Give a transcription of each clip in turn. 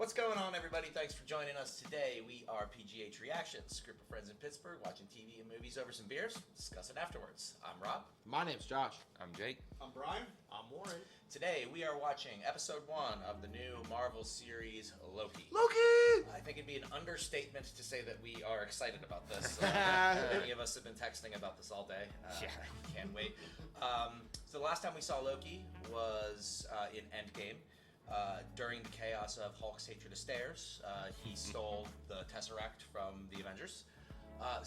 What's going on, everybody? Thanks for joining us today. We are PGH Reactions, a group of friends in Pittsburgh watching TV and movies over some beers, discussing afterwards. I'm Rob. My name's Josh. I'm Jake. I'm Brian. I'm Warren. Today we are watching episode 1 of the new Marvel series Loki. Loki! I think it'd be an understatement to say that we are excited about this. Many of us have been texting about this all day. Can't wait. So the last time we saw Loki was in Endgame. During the chaos of Hulk's hatred of stairs, he stole the Tesseract from the Avengers. I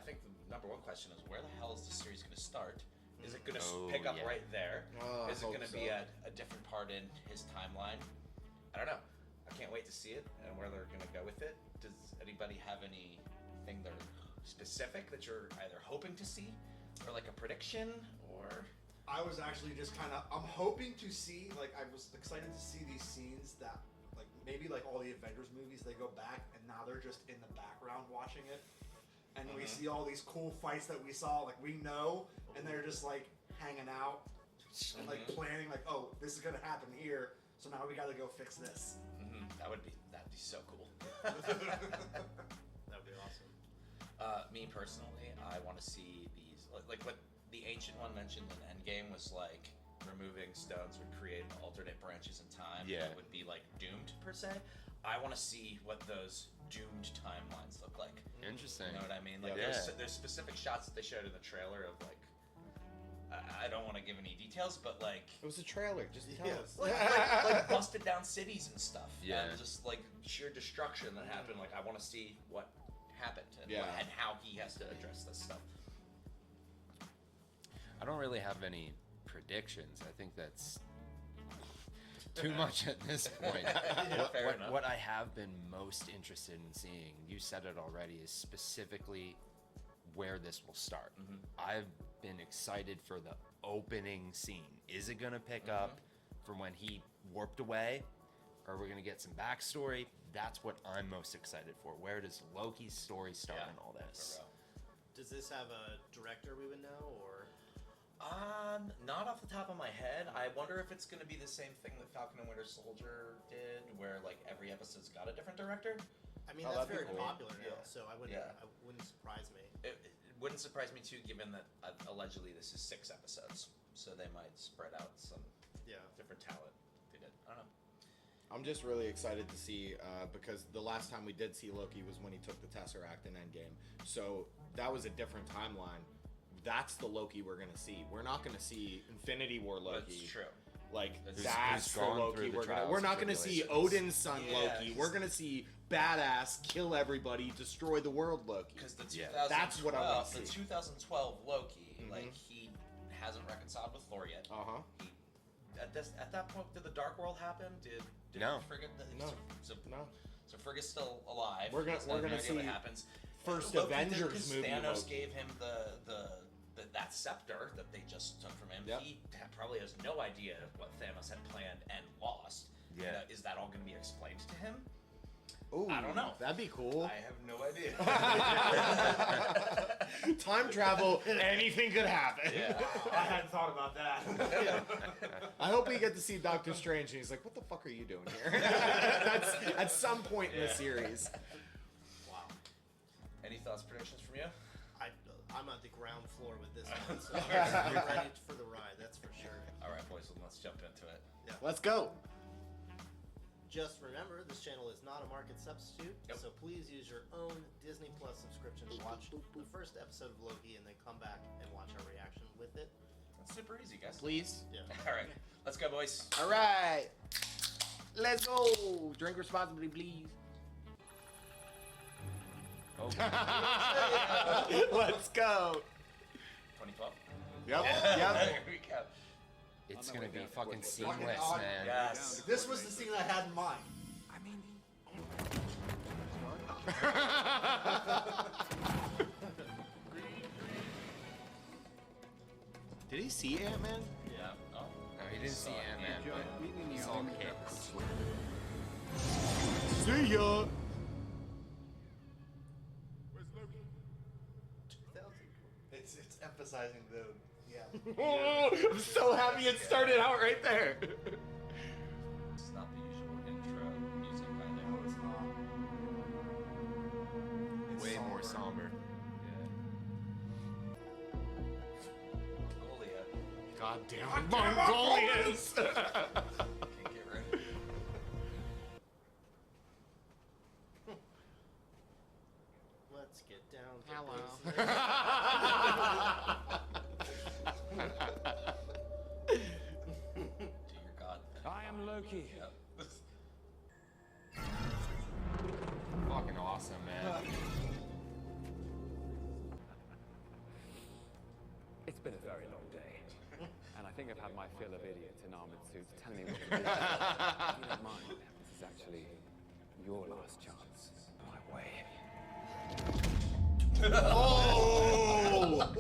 think the number one question is, where the hell is the series going to start? Is it going to pick up right there? Is it going to be a different part in his timeline? I don't know. I can't wait to see it and where they're going to go with it. Does anybody have anything they're specific that you're either hoping to see, or like a prediction, or... I was actually just I'm hoping to see, I was excited to see these scenes that, maybe like all the Avengers movies, they go back and now they're just in the background watching it. And we see all these cool fights that we saw, we know, and they're just, hanging out, and, planning, oh, this is going to happen here, so now we got to go fix this. That'd be so cool. That would be awesome. Me personally, I want to see these, what the Ancient One mentioned in Endgame was removing stones would create alternate branches in time that would be doomed per se. I want to see what those doomed timelines look like. Interesting. You know what I mean? There's specific shots that they showed in the trailer of I don't want to give any details, but it was a trailer. Just tell us. Busted down cities and stuff. Yeah. And just sheer destruction that happened. I want to see what happened and how he has to address this stuff. I don't really have any predictions. I think that's too much at this point. What I have been most interested in seeing, you said it already, is specifically where this will start. I've been excited for the opening scene. Is it going to pick up from when he warped away? Or are we going to get some backstory? That's what I'm most excited for. Where does Loki's story start in all this? Does this have a director we would know, or...? Not off the top of my head. I wonder if it's going to be the same thing that Falcon and Winter Soldier did, where every episode's got a different director. I mean, that's very popular now, Yeah. so I wouldn't surprise me. It wouldn't surprise me too, given that allegedly this is 6 episodes, so they might spread out some different talent. They did. I don't know. I'm just really excited to see, because the last time we did see Loki was when he took the Tesseract in Endgame. So that was a different timeline. That's the Loki we're going to see. We're not going to see Infinity War Loki. That's true. That's the Loki we're not going to see Odin's son Loki. We're going to see badass, kill everybody, destroy the world Loki. Because that's what I want to see. The 2012 Loki, he hasn't reconciled with Thor yet. At that point, did the Dark World happen? Did No. Frigga? No. So Frigga's still alive. We're gonna see what happens. First Loki Avengers movie. Thanos Loki gave him that scepter that they just took from him. Yep. He probably has no idea what Thanos had planned and lost. Yeah. Is that all going to be explained to him? Ooh, I don't know. That'd be cool. I have no idea. Time travel, anything could happen. I hadn't thought about that. I hope we get to see Doctor Strange and he's like, what the fuck are you doing here? That's at some point in the series. Wow. Any thoughts, predictions from you? I'm at the ground floor with this one, so I'm ready for the ride, that's for sure. All right, boys, let's jump into it. Yeah. Let's go. Just remember, this channel is not a market substitute, so please use your own Disney Plus subscription to watch the first episode of Loki and then come back and watch our reaction with it. That's super easy, guys. Please. Yeah. All right, let's go, boys. All right. Let's go. Drink responsibly, please. Let's go. 2012? Yep. There we go. It's going to be fucking seamless, awesome. man. Yes. This was the scene I had in mind. I mean, did he see Ant-Man? Yeah. Oh. No, he didn't see Ant-Man, but he saw kicks. See ya. Where's Loki? It's emphasizing the Oh, I'm so happy it started out right there. It's not the usual intro. Goddamn Mongolians! Can't get rid of it. Let's get down to Hello. To your god. I am Loki. Yep. Fucking awesome, man. It's been a very long day. And I think I've had my fill of idiots in armored suits telling me what to do. If you don't mind, this is actually your last chance. My way. Oh!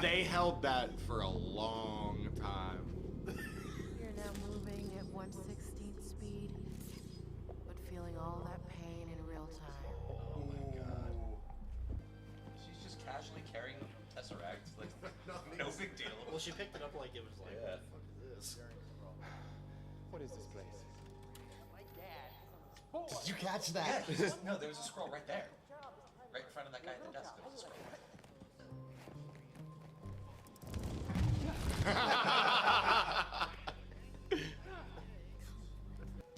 They held that for a long time. You're now moving at 1/16th speed, but feeling all that pain in real time. Oh my god. She's just casually carrying the Tesseract. Like, no big deal. Well, she picked it up like it was like, Yeah. what the fuck is this? What is this place? Did you catch that? Yeah, no, there was a scroll right there. Right in front of that guy at the desk. There was a scroll.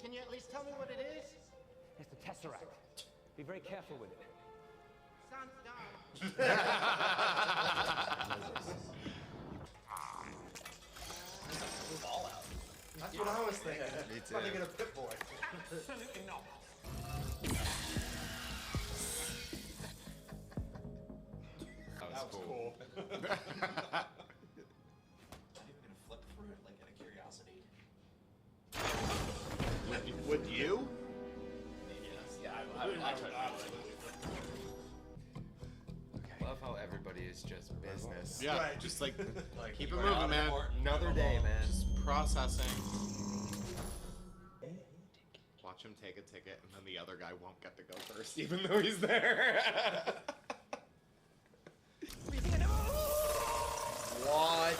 Can you at least tell me what it is? It's the Tesseract. Be very careful with it. Sounds dumb. Fallout. That's what I was thinking. Me It's about to too. get a Pip Boy. Absolutely not. That That was cool. I'm even gonna flip through it like out of curiosity. Would you? Yeah, I would. Love how everybody is just business. Yeah, Right. just like, Like, keep you it are moving, not man. important. Another day, man. Just processing. Watch him take a ticket, and then the other guy won't get to go first, even though he's there. What?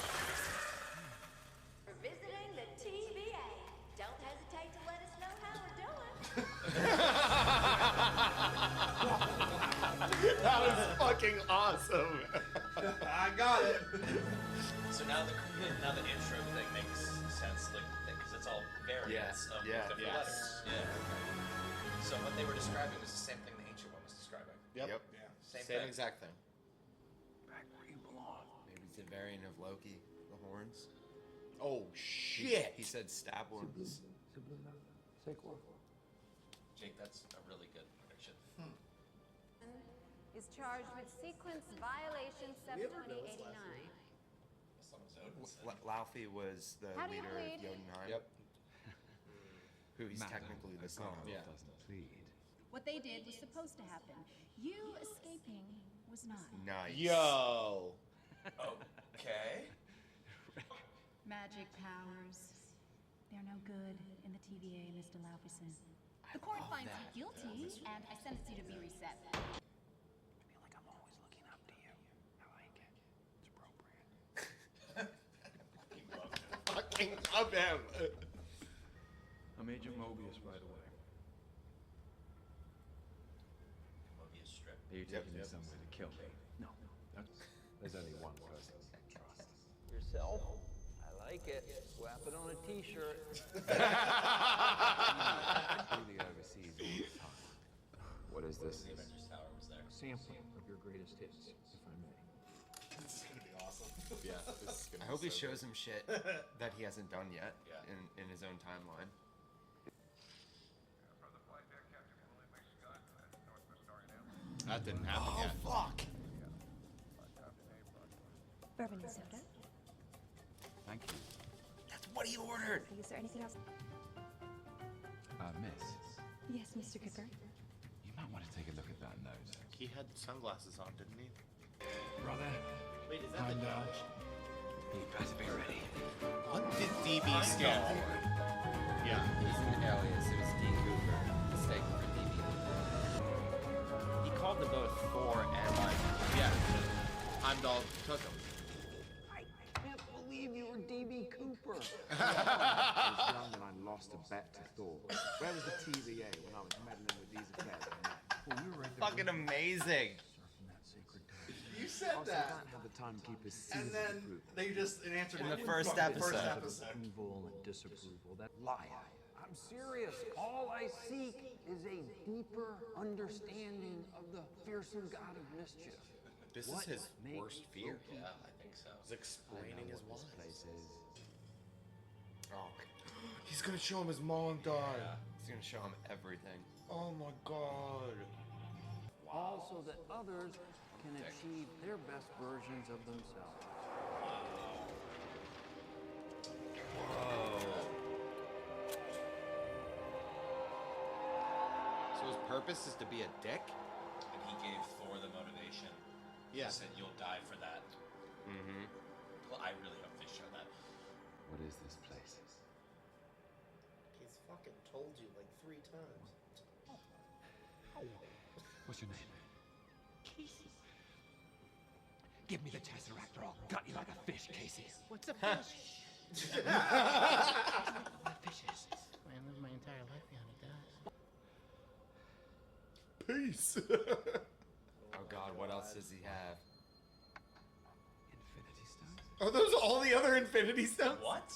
For visiting the TVA. Don't hesitate to let us know how we're doing. That was fucking awesome. I got it. So now the intro thing makes sense, like, because it's all variants of Yeah, different yes. letters. Yeah. So what they were describing was the same thing the ancient one was describing. Yep. Yeah. Same Same thing. exact thing. Back where you belong. Maybe it's a variant of Loki, the horns. Oh shit. He said stab wounds. Jake, that's a really good prediction. Is charged with sequence violation We ever know this 72089. Some of Zodin said. Laufey was the How do you leader of plead? Jotunheim. Yep. Who he's technically the son of. Yeah. What they did was supposed to happen. You escaping was not. Nice. Yo. Okay. Magic powers. They're no good in the TVA, Mr. Laufeyson. The court finds you guilty, and I sentence you to be reset. I feel like I'm always looking up to you. I like it. It's appropriate. Fucking love him. I'm Agent Mobius right away. Mobius strip. Are you taking me somewhere to kill me? No. There's only one person I can trust. Yourself? I like it. Slap it on a t-shirt. Truly overseas all the time. What is this? The Avengers Tower was there. Sampling of your greatest hits, if I may. This is gonna be awesome. Yeah, this is gonna I hope be he so shows him shit that he hasn't done yet Yeah. in his own timeline. That didn't happen yet. Fuck! Bourbon and soda. Thank you. That's what he ordered! Is there anything else? Miss, Yes, Mr. Cooper. you might want to take a look at that nose. He had sunglasses on, didn't he? Brother, Wait, is that the judge? you better be ready. What did DB stand for? Yeah. He's an alias. It was D. Cooper. Mistake for DB. He called them both Thor and Mike. Yeah. Heimdall took him. I can't believe you were D.B. Cooper. I was young and I lost a bet to Thor. Where was the TVA when I was meddling with these affairs? Well, we were right there Fucking amazing! surfing that sacred dive. You said Also, that. can't have the timekeepers see And the then approval. they just answered In it the first fucking episode. Approval and disapproval. That liar. I'm serious. All I seek is a deeper understanding of the fearsome god of mischief. This What is his makes worst fear. Loki Yeah, I think so. He's explaining his what this why. place is. Oh, he's gonna show him his mom died. Yeah, he's gonna show him everything. Oh my god. All so that others can achieve their best versions of themselves. Whoa. So his purpose is to be a dick? And he gave Thor the motivation. Yeah. He said, "You'll die for that." Mm-hmm. Well, I really hope they show that. What is this place? He's fucking told you like 3 times. What's your name? Casey. Give me the Tesseract or I'll gut you like a fish, Casey. What's a fish? What fishes? I live my entire life behind a desk. Peace. Oh God, what else does he have? Infinity Stones? Are those all the other Infinity Stones? What?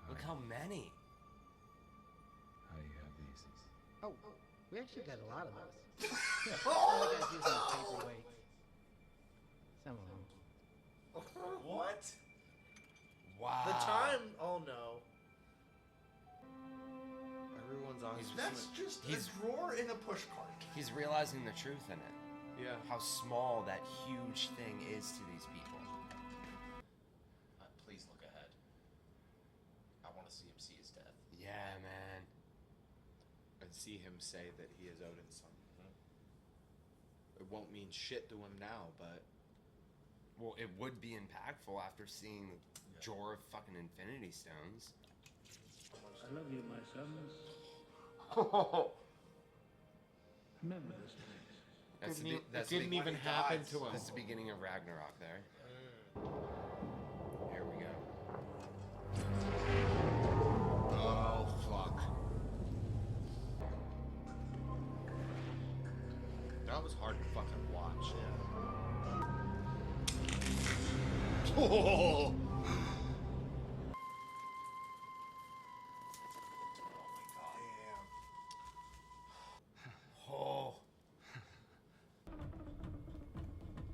Look how many. How do you have these? Oh, we actually got a lot of those. All the guys using the paperweights. Some of them. What? Wow. The time. Oh no. Everyone's on his That's just He's- a drawer in a push cart. He's realizing the truth in it. Yeah. How small that huge thing is to these people. Please look ahead. I want to see him see his death. Yeah, man. And see him say that he is Odin's son. It won't mean shit to him now, but Well, it would be impactful after seeing the drawer of fucking Infinity Stones. I love you, my sons. Remember this place. That's Didn't the, that's it didn't the, even happen to him. That's the beginning of Ragnarok there. Here we go. Oh fuck. That was hard to fucking watch. Oh. Oh.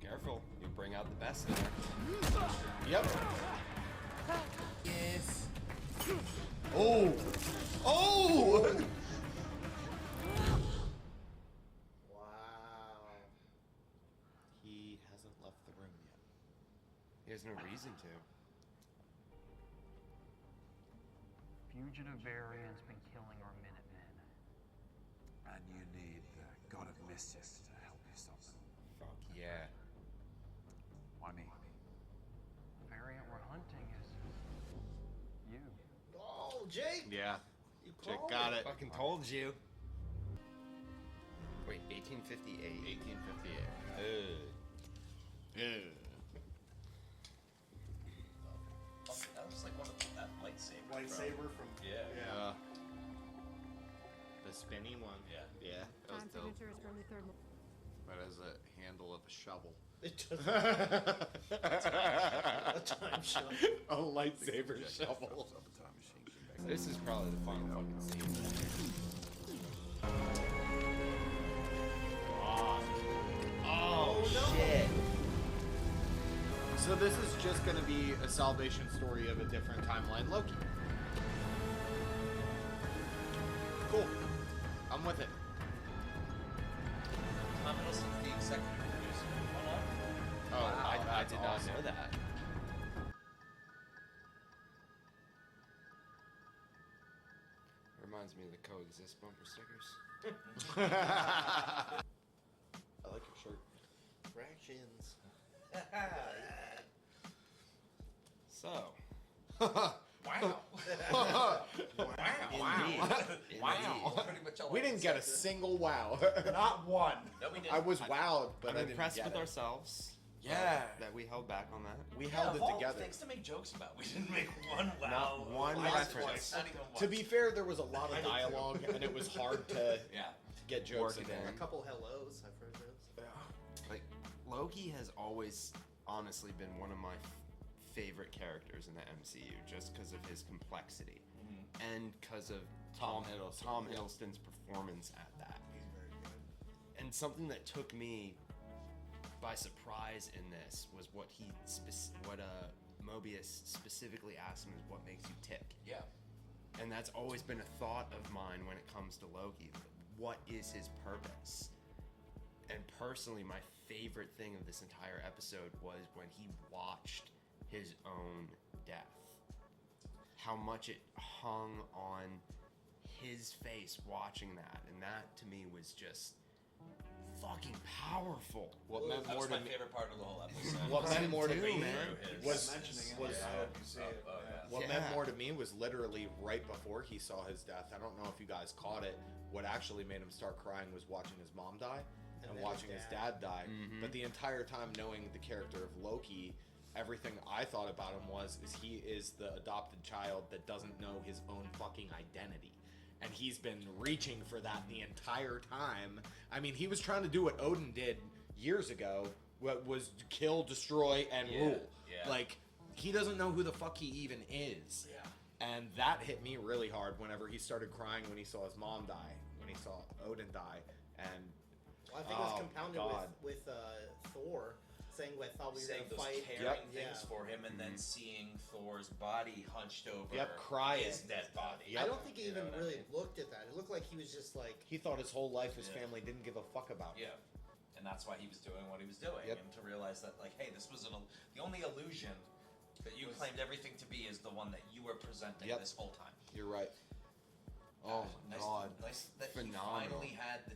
Careful, you bring out the best in there. Yep. Yes. Oh. Oh. Wow. He hasn't left the room yet. He has no reason to. Fugitive variant's been killing our Minutemen. And you need the god of mischief to help you stop them. Fuck yeah. Why me? The variant we're hunting is you. Oh, Jake. Yeah. You Jake called got it. Fucking told you. Wait, 1858. 1858. That was like one of that lightsaber. Lightsaber from Yeah. The spinny one. Yeah. Yeah. That was Time dope. signature is for the third. But as a handle of a shovel. It just a time shot. A lightsaber shovel. This is probably the final fucking scene. Oh, shit. So this is just going to be a salvation story of a different timeline Loki. Cool. I'm with it. Tom Hiddleston's the executive producer. Oh, I that's did not awesome. know that. Reminds me of the Coexist bumper stickers. I like your shirt. Fractions. So. Wow. Wow. Indeed. Wow. Pretty much all We I didn't can get a say. single wow. Not one. No, we didn't. I was wowed, but I'm I didn't impressed get with it. ourselves. Yeah. That we held back on that. We Yeah, held of it all together. things to make jokes about. We didn't make one wow. Not one once, reference. twice, not even once. To be fair, there was a lot I of did too. dialogue, and it was hard to Yeah. get jokes Work in it there. A couple hellos. I've heard those. Like, Loki has always honestly been one of my favorite characters in the MCU, just because of his complexity and because of Tom Hiddleston's performance at that. He's very good. And something that took me by surprise in this was what Mobius specifically asked him is what makes you tick. Yeah. And that's always been a thought of mine when it comes to Loki. What is his purpose? And personally, my favorite thing of this entire episode was when he watched his own death. How much it hung on his face watching that. And that, to me, was just fucking powerful. What meant That more was to my me, favorite part of the whole episode. what meant more to me Was mentioning it. What meant more to me was literally right before he saw his death. I don't know if you guys caught it. What actually made him start crying was watching his mom die and watching his dad die. But the entire time knowing the character of Loki, everything I thought about him is he is the adopted child that doesn't know his own fucking identity. And he's been reaching for that the entire time. I mean, he was trying to do what Odin did years ago, what was kill, destroy, and rule. Yeah. Like, he doesn't know who the fuck he even is. Yeah. And that hit me really hard whenever he started crying when he saw his mom die, when he saw Odin die. And well, I think it was compounded with Thor saying, "I thought we were saying going to those fight." caring things for him, and then seeing Thor's body hunched over crying. his dead body. I don't think he even really looked at that. It looked like he was just like... He thought his whole life his family didn't give a fuck about him. Yeah. And that's why he was doing what he was doing. And to realize that, like, hey, this was the only illusion that you claimed everything to be is the one that you were presenting this whole time. You're right. Oh, God. Nice that Phenomenal. he finally had the...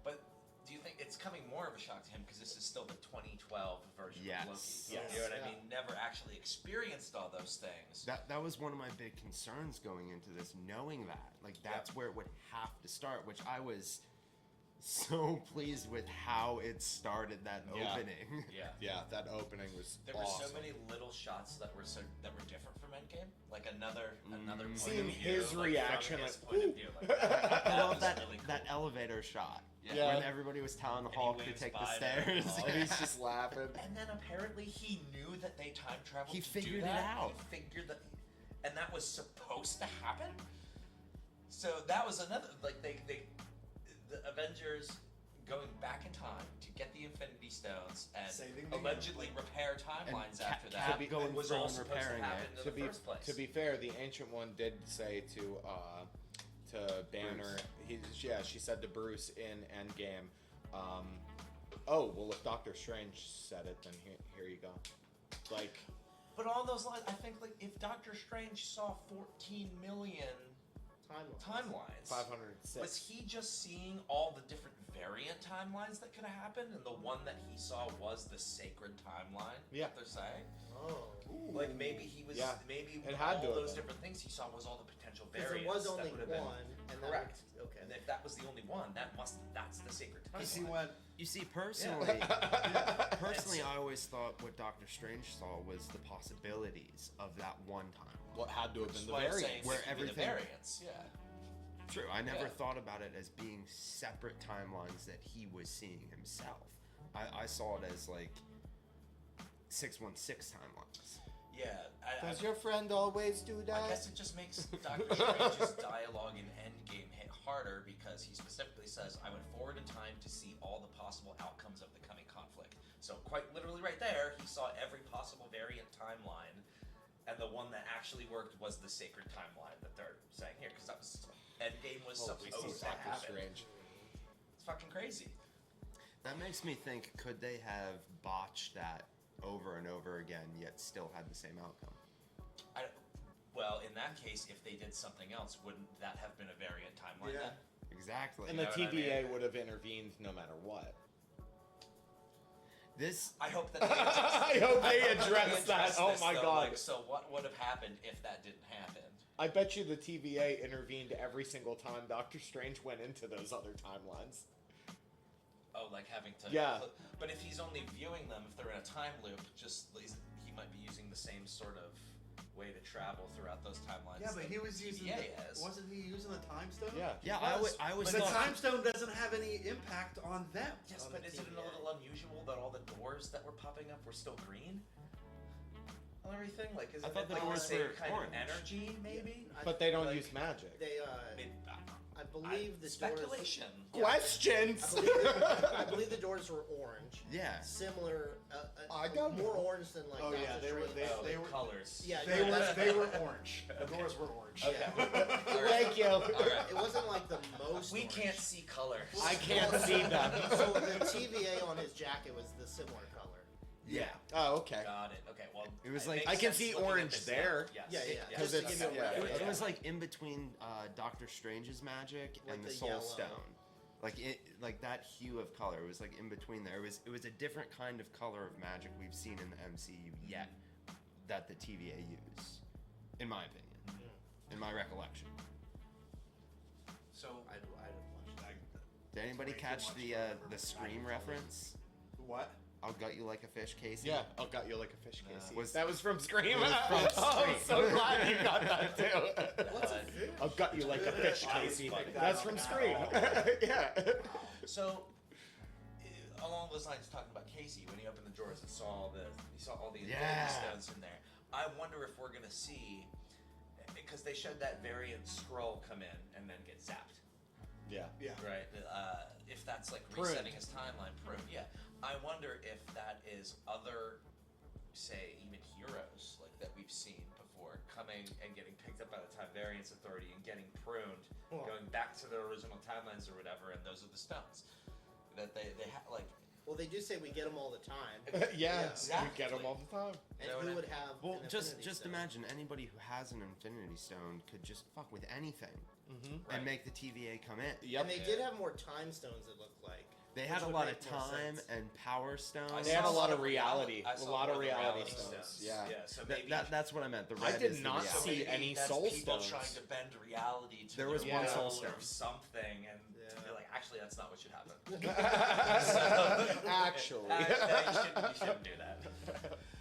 but do you think it's coming more of a shock to him because this is still the 2012 version of Loki? You know what I mean? Never actually experienced all those things. That was one of my big concerns going into this, knowing that. Like, that's where it would have to start, which I was so pleased with how it started, that opening. Yeah, that opening was There awesome. were so many little shots that were different from Endgame. Like another point Seeing of view, his reaction, from his like, point of view, like I love was that really cool. that elevator shot. Yeah. When everybody was telling And he Hulk to waves take by the them. stairs. Oh, And he's just laughing. And then apparently he knew that they time traveled. He to figured do it that. out. He figured that, and that was supposed to happen. So that was another the Avengers going back in time to get the Infinity Stones and allegedly repair timelines after that. going was through all and supposed repairing to happen it. in the first place. To be fair, the Ancient One did say to Banner, she said to Bruce in Endgame, oh, well, if Doctor Strange said it, then here you go. Like, but on those lines, I think like if Doctor Strange saw 14 million timelines, 506. was he just seeing all the different variant timelines that could have happened, and the one that he saw was the sacred timeline? Yeah. They're saying. Oh. Like maybe he was. Yeah. Maybe It had to all have those been. different things he saw was all the potential Because variants. there was only that would have one, been and correct. Okay. And if that was the only one, that's the sacred timeline. You see, personally, I always thought what Doctor Strange saw was the possibilities of that one time. What had to have been the Why I'm variants. saying Where it could be everything- the variants, yeah. True, I never thought about it as being separate timelines that he was seeing himself. I saw it as like 616 timelines. Yeah. Does your friend always do that? I guess it just makes Doctor Strange's dialogue in Endgame hit harder because he specifically says, I went forward in time to see all the possible outcomes of the coming conflict. So quite literally right there, he saw every possible variant timeline, and the one that actually worked was the sacred timeline that they're saying here, because that was Endgame was supposed to happen. Strange. It's fucking crazy. That makes me think, could they have botched that over and over again, yet still had the same outcome? Well, in that case, if they did something else, wouldn't that have been a variant timeline then? Exactly. And the TVA would have intervened no matter what. I hope that I hope they address that. Oh my God. Like, so what would have happened if that didn't happen? I bet you the TVA intervened every single time Doctor Strange went into those other timelines. Oh, like having to... Yeah. But if he's only viewing them, if they're in a time loop, he might be using the same sort of way to travel throughout those timelines. Yeah, but he was using the, has. wasn't he using the time stone? Yeah, I always But the thought time stone doesn't have any impact on them. Yes, but isn't it a little unusual that all the doors that were popping up were still green? On everything? Like, isn't I thought it the like doors the same were kind orange. of energy, maybe? But they don't Like, use magic. They, I believe the speculation. doors... Questions! I believe the doors were orange. Yeah. Similar... I don't more know. orange than like Doctor Strange. They were colors. Yeah, they were orange. The doors were orange. Okay. Thank you. All right. It wasn't like the most. We orange. can't see color. I can't see them. So the TVA on his jacket was the similar color. Yeah. Oh, okay. Got it. Okay. Well, It was it like makes I can sense see looking at orange this there. now. Yeah, Yes. yeah. Because Just to it's give you a reference. It was like in between Doctor Strange's magic Like and the the Soul yellow. Stone. Like that hue of color. It was like in between there. It was a different kind of color of magic we've seen in the MCU yet that the TVA use, in my opinion, in my recollection. So I didn't watch that. Did anybody catch the Scream reference? What? I'll gut you like a fish, Casey. Yeah, I'll gut you like a fish, Casey. Was- that was from Scream? It was from Oh, I'm Scream. so glad you got that too. What's a fish? I'll gut you like a fish, Casey. funny. That's from Scream. Yeah. So, along those lines, talking about Casey, when he opened the drawers and saw all the Infinity Stones in there, I wonder if we're gonna see, because they showed that variant Skrull come in and then get zapped, Yeah. right? If that's like Pruned. resetting his timeline, pruned. Yeah. I wonder if that is other, say, even heroes like that we've seen before coming and getting picked up by the Time Variance Authority and getting pruned, going back to their original timelines or whatever, and those are the stones that they like. Well, they do say we get them all the time. Yeah, Exactly. we get them all the time. And know what who I would have? Well, an just Infinity Stone? imagine anybody who has an Infinity Stone could just fuck with anything Right. and make the TVA come in. Yep. And they did have more time stones. It looked like. They had a Which would lot of make more time sense. and power stones. They had a saw lot of the reality. I A saw lot of more the reality stones. Yeah. So That- maybe that's what I meant. The I red did is the not reality. see maybe any that's soul people stones. trying to bend reality to There was their one will soul or stone. something, and Yeah. they're like, actually, that's not what should happen. Actually. You shouldn't do that.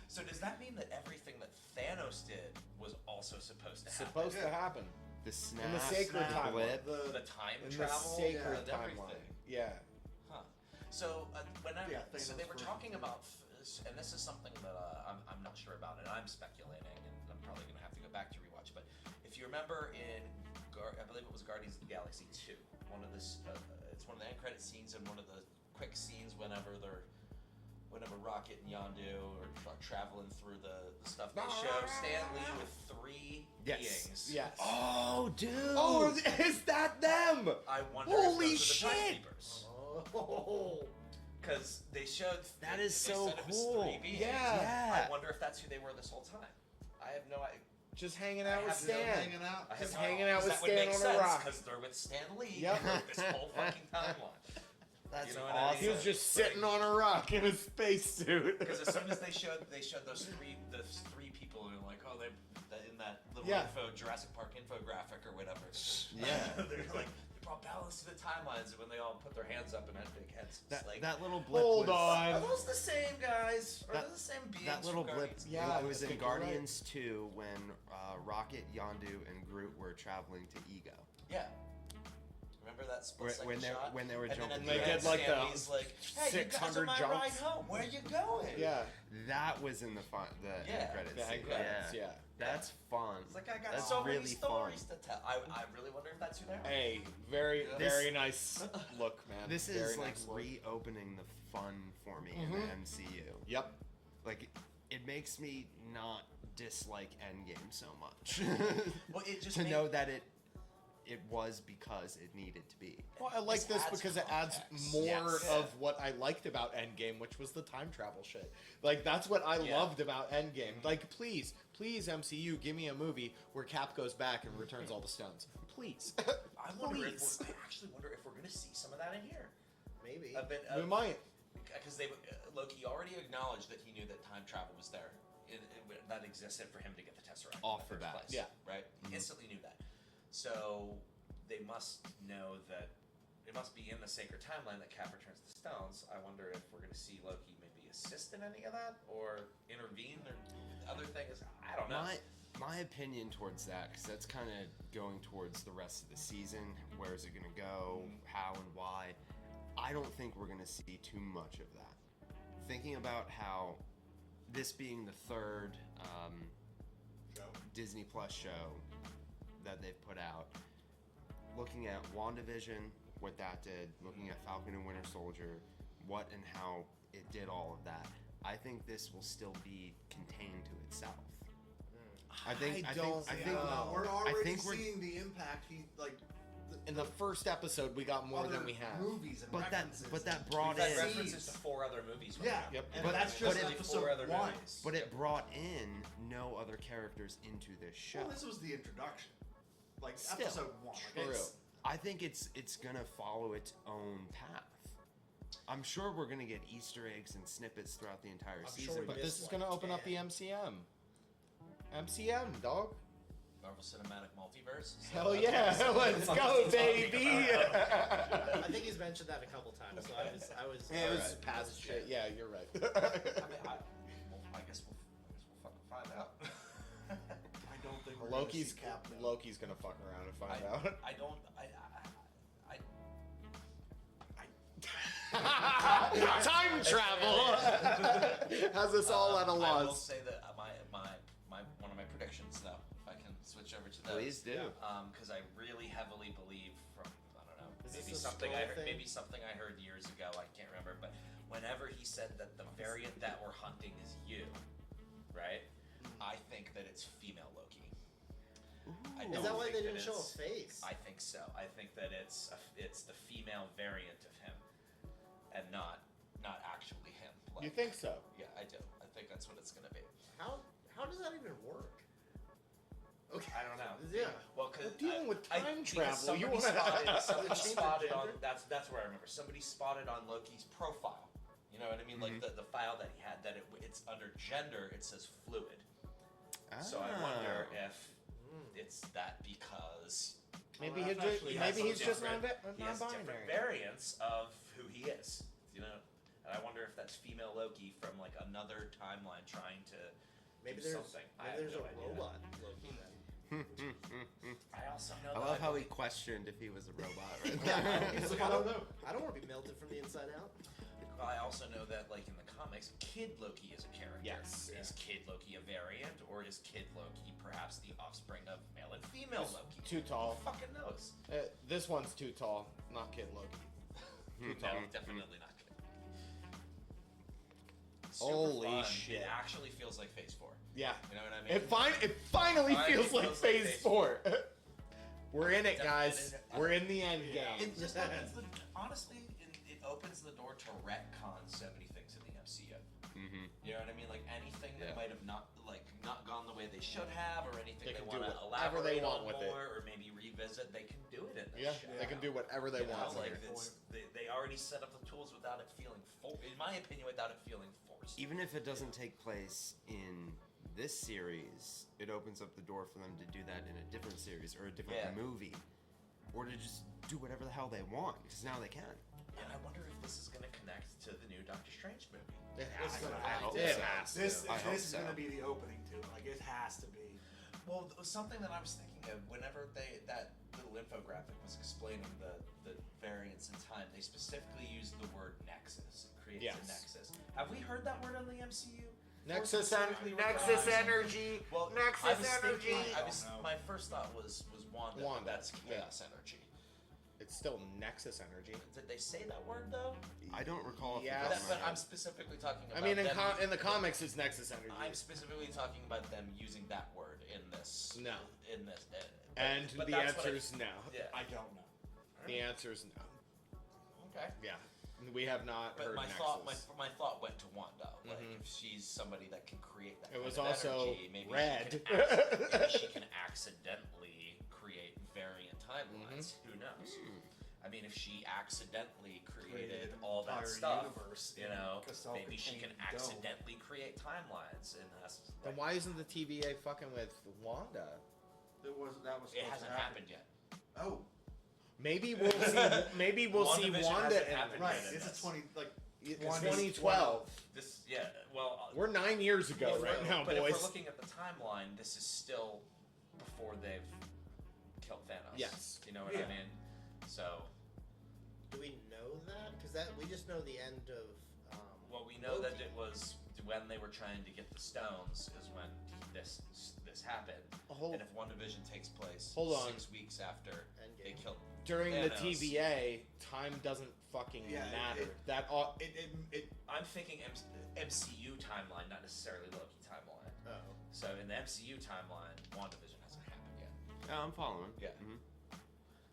So does that mean that everything that Thanos did was also supposed to happen? Supposed to happen. The snap, In the sacred the timeline. blip. The time In the travel, sacred and timeline. everything. Yeah. Huh. So so Thanos they were version. talking about, and this is something that I'm not sure about, and I'm speculating, and I'm probably gonna have to go back to rewatch. But if you remember in, I believe it was Guardians of the Galaxy 2, it's one of the end credit scenes and one of the quick scenes whenever Rocket and Yondu are traveling through the stuff. They show Stan Lee with 3 beings. Yes. Oh, dude! Oh, is that them? I wonder Holy if those are the shit! Timekeepers. Oh. Because they showed That they is so said it was cool. 3 beings. Yeah. I wonder if that's who they were this whole time. I have no idea. Just hanging out I with have no Stan. Hanging out. I Just have no hanging idea, out 'cause with that would Stan make on a sense, rock. because they're with Stan Lee Yep. for this whole fucking timeline. That's You know what awesome. I mean? He was just sitting on a rock in a spacesuit. Because as soon as they showed those three people, and like, oh, they in that little Yeah. Jurassic Park infographic or whatever. Yeah. They're like, they brought balance to the timelines, and when they all put their hands up and had big heads. It's like, That little blip Hold was, on. are those the same guys? Are That- those the same beings? That little from blip, Guardians? Yeah, it was I in think you're right. Guardians 2 when Rocket, Yondu, and Groot were traveling to Ego. Yeah. Remember that split When second they shot? when they were And then jumping. at They the did end, like the Stanley's like, hey, you guys are 600 my jumps. ride home. Where you going? Yeah. That was in the Yeah. end credits. The end scene. credits, yeah. That's fun. It's like I got That's so many really stories fun. to tell. I really wonder if that's who they are. Hey, very, This- very nice look, man. This Very is like nice look. reopening the fun for me in the MCU. Yep. Like it makes me not dislike Endgame so much. Well, it just to made- know that it was because it needed to be. Well, I like this adds because it adds context. more Yes. of what I liked about Endgame, which was the time travel shit. Like, that's what I Yeah. loved about Endgame. Like, please, MCU, give me a movie where Cap goes back and returns all the stones. Please. I actually wonder if we're going to see some of that in here. Maybe. A bit We of, might. because Loki already acknowledged that he knew that time travel was there. That existed for him to get the Tesseract Off in the the first bat. place. Yeah. Right? He instantly knew that. So they must know that it must be in the sacred timeline that Cap returns the stones. I wonder if we're going to see Loki maybe assist in any of that or intervene or other things. I don't know. My opinion towards that, because that's kind of going towards the rest of the season. Where is it going to go? How and why? I don't think we're going to see too much of that. Thinking about how this being the third Disney Plus show that they've put out, looking at WandaVision, what that did, looking at Falcon and Winter Soldier, what and how it did all of that, I think this will still be contained to itself. I think we're already seeing the impact. In the first episode, we got more than we have. Movies and references. But that brought in references to 4 other movies. Yeah, and that's just episode 1. But it brought in no other characters into this show. Well, this was the introduction, Still, episode 1. True. I think it's gonna follow its own path. I'm sure we're gonna get Easter eggs and snippets throughout the entire season. But this is gonna open up the MCM. MCM, dog. Marvel Cinematic Multiverse. Hell yeah, let's go, baby. I think he's mentioned that a couple times, so I was. Yeah, it was past shit. Yeah, you're right. I guess we'll fucking find out. I don't think we're Loki's gonna see Loki's gonna fuck around and find out. Time travel has us all at a loss. I will say that one of my predictions, though, if I can switch over to those. Please do. Because I really heavily believe from maybe this a something scroll I heard years ago. I can't remember, but whenever he said that the variant that we're hunting is you, right? I think that it's female Loki. Is that why they didn't show a face? I think so. I think that it's the female variant of him, and not actually him. You think so? Yeah, I do. I think that's what it's gonna be. How does that even work? Okay. I don't know. Yeah. Well, because we're dealing with time travel. Somebody You spotted on that's where I remember. Somebody spotted on Loki's profile. You know what I mean? Like the file that he had, that it's under gender, it says fluid. So I wonder if it's that because maybe he's just non-binary. He has different variants of who he is. You know, and I wonder if that's female Loki from like another timeline trying to do something. Maybe there's a robot Loki then. I also know. I love how he questioned if he was a robot. Right? He's like, I don't know. I don't want to be melted from the inside out. I also know that, like in the comics, Kid Loki is a character. Yes. Is Kid Loki a variant, or is Kid Loki perhaps the offspring of male and female Loki? Too tall. Who fucking knows? This one's too tall. Not Kid Loki. Too tall. Definitely not Kid. Holy fun. shit! It actually feels like Phase 4. Yeah. You know what I mean? It finally feels like Phase 4. We're in it, guys. We're in the end game. It just honestly, it opens the door to retcon so many things in the MCU. Mm-hmm. You know what I mean? Like anything that might have not gone the way they should have, or anything they want to whatever they elaborate want on with more, or maybe revisit, they can do it in this show. They can do whatever they want. Like they already set up the tools without it feeling in my opinion, without it feeling forced. Even if it doesn't take place in this series, it opens up the door for them to do that in a different series or a different movie, or to just do whatever the hell they want, because now they can. And I wonder if this is going to connect to the new Doctor Strange movie. I hope so. This is going to be the opening to it. Like, it has to be. Well, something that I was thinking of whenever that little infographic was explaining the variance in time, they specifically used the word nexus. It creates a nexus. Have we heard that word on the MCU? Nexus energy. Well, Nexus energy. My first thought was Wanda. That's chaos energy. It's still Nexus energy. Did they say that word though? I don't recall. But I'm specifically talking about. I mean, in the comics, it's Nexus energy. I'm specifically talking about them using that word in this. No. In this. But the answer is no. Yeah. I don't know. The answer is no. Okay. Yeah. We have not heard Nexus. My thought went to Wanda. Like, if she's somebody that can create that it was kind of also energy, maybe red. maybe she can accidentally create variant timelines. Who knows? I mean, if she accidentally created all that stuff, universe, maybe she can accidentally create timelines. And that's then why isn't the TVA fucking with Wanda? It hasn't happened yet. Oh. Maybe we'll see. Maybe we'll see Wanda in right. It's a 20 2012. This, yeah, well, We're 9 years ago right now, but boys. if we're looking at the timeline, this is still before they've killed Thanos. Yes. You know what I mean? So. Do we know that? Because we just know the end of. Well, we know that it was when they were trying to get the stones is when this happened. And if WandaVision takes place 6 weeks after they killed during Thanos, the TVA, time doesn't fucking matter. I'm thinking MCU timeline, not necessarily Loki timeline. Oh. So in the MCU timeline, WandaVision hasn't happened yet. Yeah, I'm following. Yeah.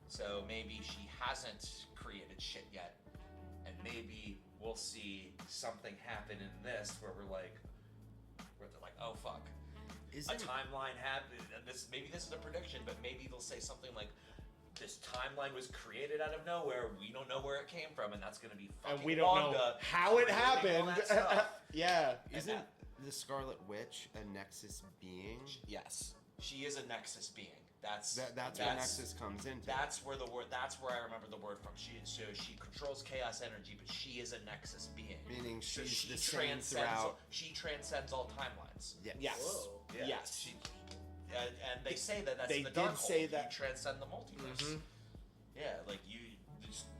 So maybe she hasn't created shit yet, and maybe we'll see something happen in this where they're like, oh fuck. A timeline happened, and maybe this is a prediction, but maybe they'll say something like, this timeline was created out of nowhere. We don't know where it came from, and that's going to be fucking and we don't Wanda know how it happened. Yeah. Isn't the Scarlet Witch a Nexus being? Yes. She is a Nexus being. That's where Nexus comes into. That's where I remember the word from. She controls chaos energy, but she is a Nexus being. Meaning she's she the same throughout. She transcends all timelines. Yes. Yes. Yeah. Yes. And they say that's they in the dark did say hold. that. You transcend the multiverse. Yeah, like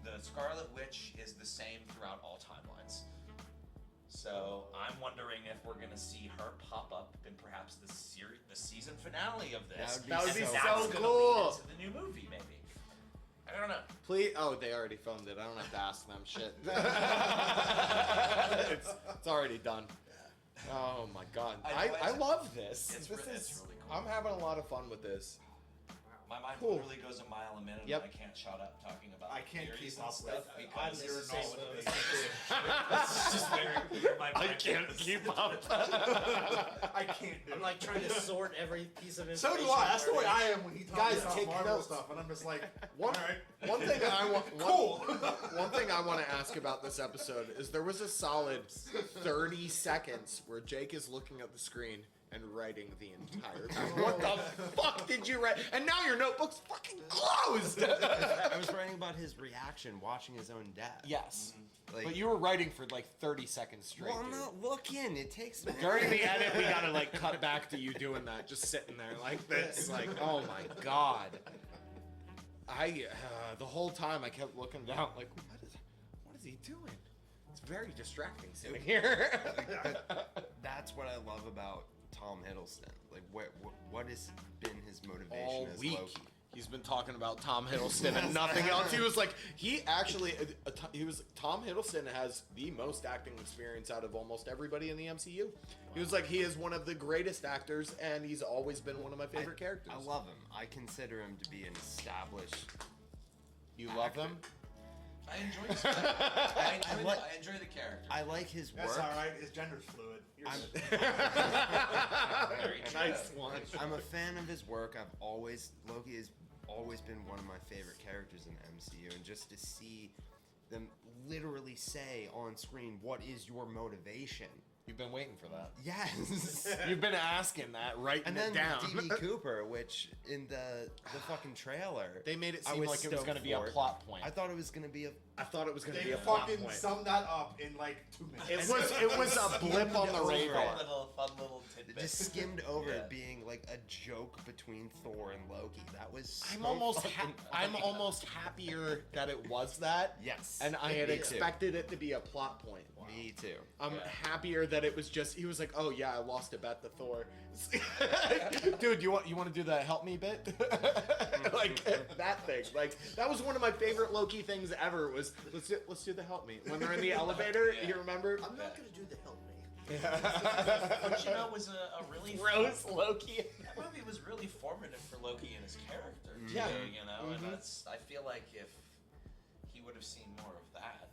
the Scarlet Witch is the same throughout all timelines. So I'm wondering if we're gonna see her pop up in perhaps the season finale of this. That would be so gonna cool. lead into the new movie, maybe. I don't know. Please. Oh, they already filmed it. I don't have to ask them shit. it's already done. Oh my god. I love this. It's really cool. I'm having a lot of fun with this. My mind literally goes a mile a minute, Yep. and I can't shut up talking about. I can't theories keep and up stuff with. because You're it's not so with me. it's just very clear. My mind can't keep up. I can't do I'm it. like trying to sort every piece of So information. do I. That's the way I am when he talks Guys, about take Marvel notes. stuff, and I'm just like, One thing I want. One thing I want to ask about this episode is there was a solid 30 seconds where Jake is looking at the screen and writing the entire time. What the fuck did you write? And now your notebook's fucking closed. I was writing about his reaction watching his own death. Yes. Like, But you were writing for like 30 seconds straight. well, I'm dude. not looking. It takes During the edit, we gotta like cut back to you doing that, just sitting there like this, like, oh my god. The whole time I kept looking down, like, what is he doing? It's very distracting sitting here. That's what I love about Tom Hiddleston. Like, what has been his motivation All as week. Loki? He's been talking about Tom Hiddleston and nothing else. He was like, Tom Hiddleston has the most acting experience out of almost everybody in the MCU. He was like, he is one of the greatest actors, and he's always been one of my favorite characters. I love him. I consider him to be an established. You love him? I enjoy this. I enjoy the character. I like his work. That's all right. His gender's fluid. You're good. Very true. Nice one. I'm a fan of his work. Loki has always been one of my favorite characters in the MCU, and just to see them literally say on screen, "What is your motivation?" You've been waiting for that. Yes. You've been asking that, writing And then it down. D.B. Cooper, which in the fucking trailer, They made it I seem was like it was stoked going to be a for it. plot point. I thought it was going to be a. I thought it was going to They be a plot fucking point. summed that up in like 2 minutes. It was a blip on the radar. Fun little tidbit. Just skimmed over it being like a joke between Thor and Loki. That was. I'm so almost fucking I'm funny. almost happier that it was that. Yes. And I had Me too. expected it to be a plot point. Me too. I'm happier that it was just he was like, "Oh yeah, I lost a bet to Thor." Dude, you want to do the help me bit? Like that thing. Like that was one of my favorite Loki things ever was let's do the help me. When they're in the elevator, you remember? I'm not gonna do the help me. Which, you know, was a really Rose Loki. That movie was really formative for Loki and his character. Yeah. Too, you know, and I feel like if he would have seen more of that.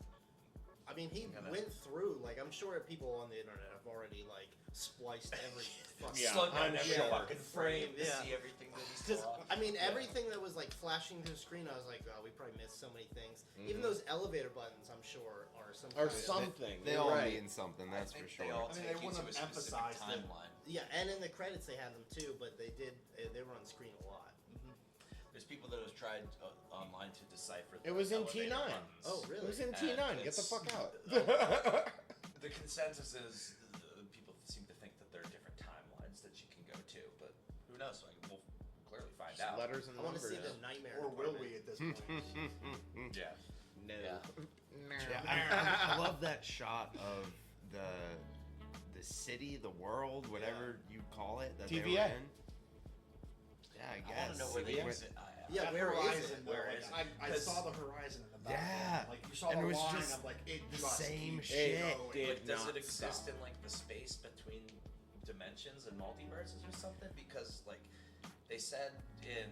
I mean, he went through, like, I'm sure people on the internet have already, like, spliced every fucking Slowed down every sure. fucking frame to Yeah. see everything that he's Because, lost. I mean, everything that was, like, flashing through the screen, I was like, oh, we probably missed so many things. Even those elevator buttons, I'm sure, are some Or kind of- something. They You're all right. mean something. That's for sure. They all I mean, take they you wouldn't to a have specific emphasized it. timeline. Yeah, and in the credits they had them too, but they were on screen a lot. There's people that have tried online to decipher. It was in elevator T9. buttons. Oh, really? It was in And T9. Get the it's- fuck out. The consensus is people seem to think that there are different timelines that you can go to, but who knows? Like, we'll clearly find Just out. letters and I want to numbers. see the nightmare. Or will department. we at this point? Yeah. No. Yeah. I love that shot of the city, the world, whatever you call it that they were TVA. in. Yeah, I I guess. want to know where they Yeah. use it. Yeah, That where is horizon, it? though, Where like, is it? I 'Cause- saw the horizon in the back. Yeah. Like you saw And the it was line just of like it the just same keeps shit. going. Did Like, does not it exist stop. in like the space between dimensions and multiverses or something? Because like they said in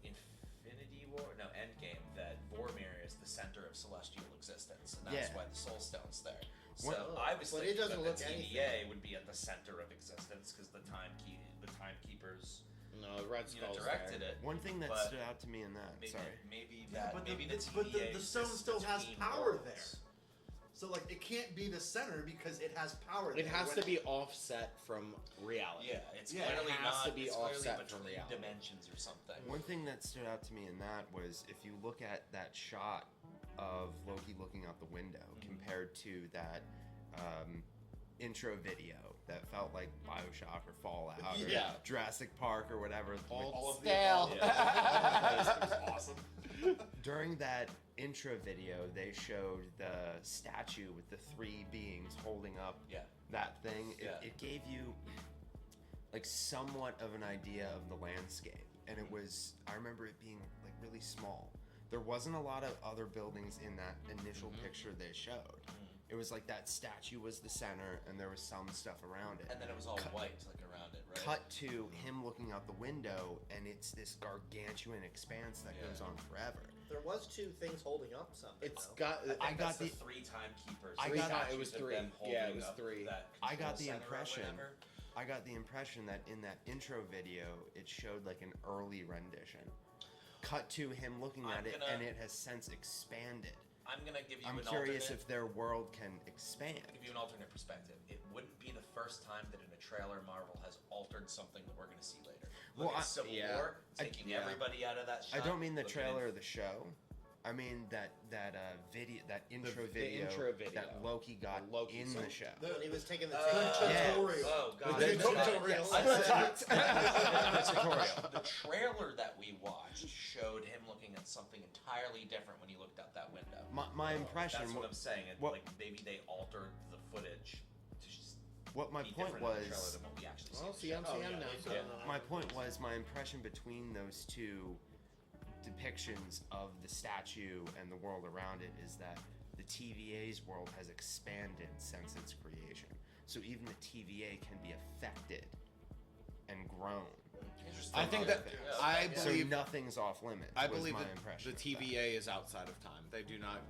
Infinity War, no Endgame, that Vormir is the center of celestial existence, and that's Yeah. why the Soul Stone's there. So What- I was but it thinking doesn't that look the anything. TVA would be at the center of existence because the timekeepers No, Red Skull's directed there. it. One thing that But stood out to me in that. Maybe, Sorry. maybe Yeah, that but maybe the, the but TVA the stone exists still has between power worlds. there. So like it can't be the center because it has power. It there. has When- to be offset from reality. Yeah, it's Yeah, clearly it has not. to be it's clearly offset from between reality. dimensions or something. One thing that stood out to me in that was if you look at that shot of Loki looking out the window compared to that intro video that felt like Bioshock or Fallout or Yeah. Jurassic Park or whatever. all of the Stale. above. Yeah. It was awesome. During that intro video, they showed the statue with the three beings holding up Yeah. that thing. Yeah. It gave you like somewhat of an idea of the landscape, and it was. I remember it being like really small. There wasn't a lot of other buildings in that initial picture they showed. It was like that statue was the center, and there was some stuff around it. And then it was all white, like around it, right? Cut to him looking out the window, and it's this gargantuan expanse that goes on forever. There was two things holding up something. It's though. got. I think got that's the the- three timekeepers. I the got- statues it was of three. them Yeah, it holding was up three. that I got control the center or impression. whatever. I got the impression that in that intro video, it showed like an early rendition. Cut to him looking I'm at it, gonna- and it has since expanded. I'm gonna give you I'm an curious alternate. if their world can expand. Give you an alternate perspective. It wouldn't be the first time that in a trailer Marvel has altered something that we're gonna see later. Look Well, at Civil yeah. War, taking yeah. everybody out of that I shot. don't mean the looking trailer in- or the show. I mean that video, that intro the video, intro video. that Loki got Loki in song. the show. When he was taking the Yeah. tutorial. Oh god. The I forgot. tutorial. Yes. The tutorial. The trailer that we watched showed him looking at something entirely different when he looked out that window. My impression. That's what I'm saying. It, what- like maybe they altered the footage to just What my be point different in the trailer was. than what we actually Well, see. in the show. CM now. My point was my impression between those two depictions of the statue and the world around it is that the TVA's world has expanded since its creation. So even the TVA can be affected and grown. Interesting. I think that Yeah. I So believe nothing's off limits. I was believe my that impression the of TVA is outside of time. They do not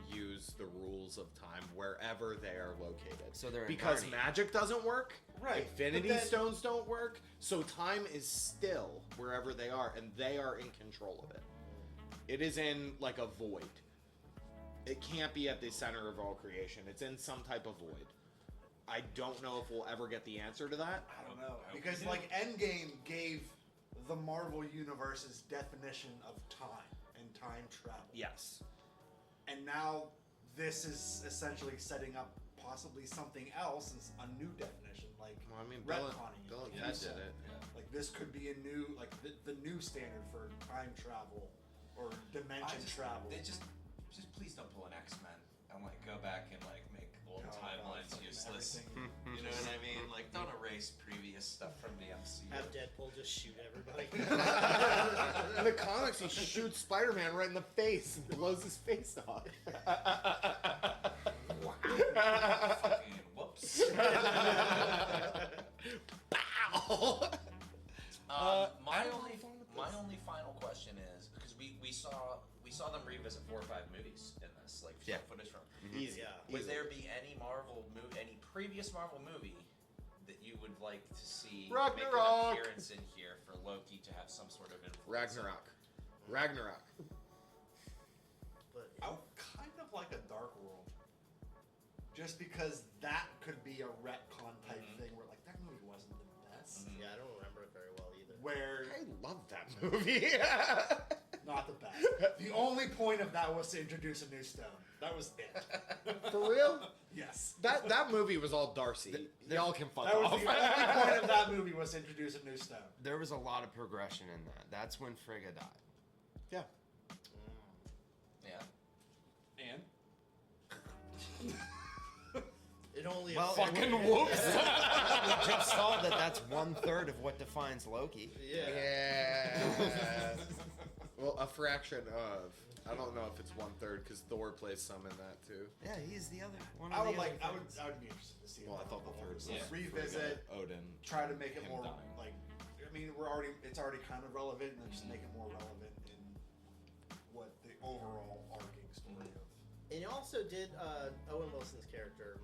use the rules of time wherever they are located. So they're in because Narnia. magic doesn't work. Right, Infinity but then- stones don't work. So time is still wherever they are, and they are in control of it. It is in like a void. It can't be at the center of all creation. It's in some type of void. I don't know if we'll ever get the answer to that. I don't know I hope because we do. like Endgame gave the Marvel Universe's definition of time and time travel. Yes. And now this is essentially setting up possibly something else, and a new definition, like Well, I mean, retconning Bill it. and Ted did it. Like this could be a new, like the new standard for time travel or dimension travel. They just please don't pull an X-Men and like go back and like make old Oh, timelines fucking useless. everything. You know what I mean? Like don't erase previous stuff from the MCU. Have Deadpool just shoot everybody. In the comics, he shoots Spider-Man right in the face and blows his face off. Fucking whoops. Bow. My only final question is because we saw them revisit 4 or 5 movies in this, like Yeah. footage from. Easy. Yeah. Would there be any any previous Marvel movie that you would like to see make Ragnarok. an appearance in here for Loki to have some sort of influence? Ragnarok. But I would kind of like a Dark World, just because that could be a retcon type thing where like that movie wasn't the best. yeah, I don't remember it very well either. Where I love that movie. Not the best. The only point of that was to introduce a new stone. That was it. For real? Yes. That movie was all Darcy. Y'all can fuck That was off. the only point of that movie was to introduce a new stone. There was a lot of progression in that. That's when Frigga died. Yeah. Yeah. And? It only fucking whoops. We just saw that that's 1/3 of what defines Loki. Yeah. Well, a fraction of. I don't know if it's 1/3 because Thor plays some in that too. Yeah, he's the other one. I would be interested to see. Well, I thought the third was revisit, Odin. try to make it him more dying. like. I mean, it's already kind of relevant, and then just make it more relevant in what the overall arcing story of. And he also did Owen Wilson's character,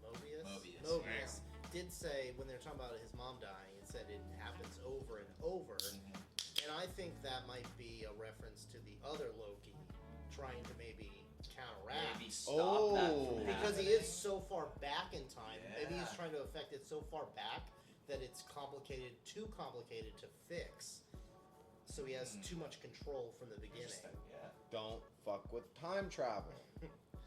Mobius did say when they were talking about his mom dying, it said it happens over and over. And I think that might be a reference to the other Loki trying to maybe counteract. Maybe stop that from Because he is so far back in time. Yeah. Maybe he's trying to affect it so far back that it's too complicated to fix. So he has too much control from the beginning. Yeah. Don't fuck with time travel.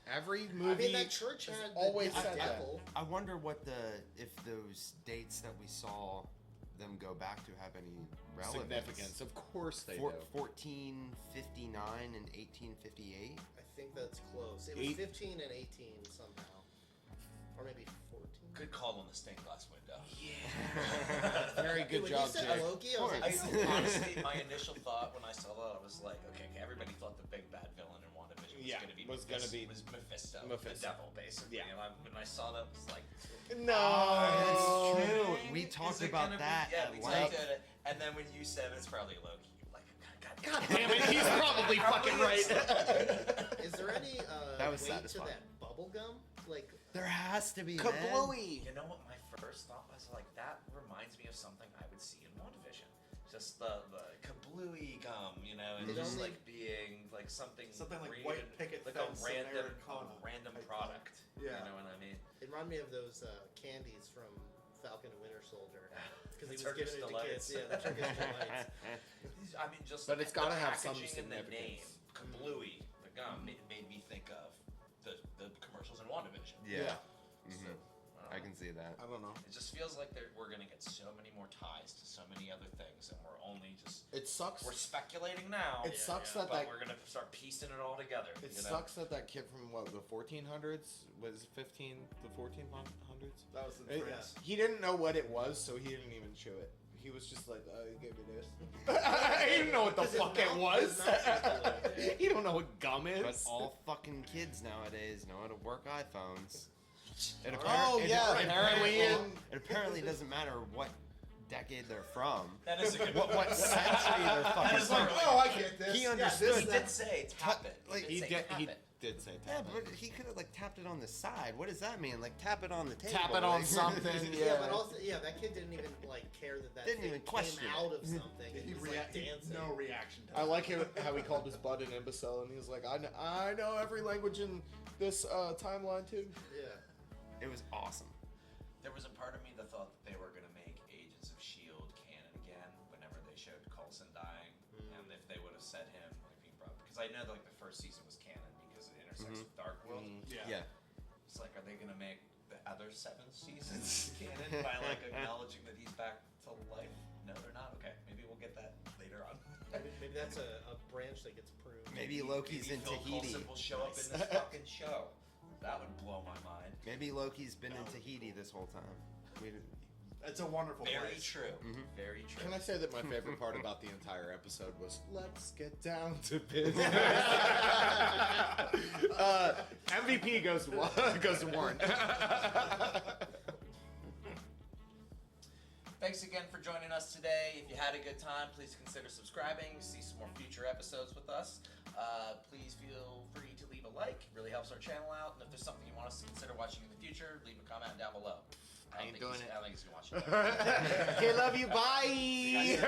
Every movie. I mean, that church had always the said that. devil. I wonder if those dates that we saw them go back to have any relevance. Significance. Of course they do. 1459 and 1858. I think that's close. It was 15 and 18 somehow. Or maybe 14. Good call on the stained glass window. Yeah. Very good When job, you said Jay. Loki, I was like, Honestly, my initial thought when I saw that, I was like, okay, everybody thought the big bad villain in WandaVision was going to be Mephisto, the devil, basically. Yeah. And when I saw that, I was like, no, that's true. We talked about that. We talked about it. And then when you said it's probably Loki, you're like, God damn it, he's probably fucking right. is there any That was weight satisfying. to that bubble gum? Like, there has to be. Kablooey! You know what my first thought was? Like, that reminds me of something I would see in WandaVision. Just the kablooey gum, you know, and just like being like something like weird, white picket like fence a random Americana product. Yeah. You know what I mean? it reminded me of those candies from Falcon and Winter Soldier. Because he was Turkish giving it to delights. kids. Yeah, the Turkish delights. I mean, just But it's the gotta have some packaging and the name, significance. kablooey, the gum, made me think of the commercials in WandaVision. Yeah. So, I can see that. I don't know. It just feels like we're gonna get so many more ties to so many other things, and we're only just. It sucks. We're speculating now. It sucks that but we're gonna start piecing it all together. It sucks that kid from the 1400s was 1400s. That was the phrase. He didn't know what it was, so he didn't even chew it. He was just like, give me this. He didn't know what the fuck it was. He don't know what gum is. But all fucking kids nowadays know how to work iPhones. It apparently doesn't matter what decade they're from. That is a good what century they're fucking from. I get this. He understood. He did say tap it. He did say Yeah, tap it. but he could have like tapped it on the side. What does that mean? Like tap it on the table. Tap it on like, something. Yeah, but also, that kid didn't even like care that Didn't thing even question came it. out of something. He was like dancing. No reaction. I like how he called his bud an imbecile, and he was like, I know every language in this timeline too. Yeah. It was awesome. There was a part of me that thought that they were going to make Agents of S.H.I.E.L.D. canon again whenever they showed Coulson dying, and if they would have said him like being brought, because I know like the first season was canon because it intersects with Dark World. Yeah. It's like, are they going to make the other 7 seasons canon by like acknowledging that he's back to life? No, they're not. Okay, maybe we'll get that later on. Maybe that's a branch that gets pruned. Maybe Loki's in Phil Tahiti. Coulson will show up in this fucking show. That would blow my mind. Maybe Loki's been in Tahiti this whole time. It's a wonderful Very place. true. Very true. Can I say that my favorite part about the entire episode was let's get down to business. MVP goes to Warren. Thanks again for joining us today. If you had a good time, please consider subscribing. See some more future episodes with us. Please feel free to leave a like. It really helps our channel out. And if there's something you want us to consider watching in the future, leave a comment down below. I don't think he's gonna watch it. Okay, love you. Bye.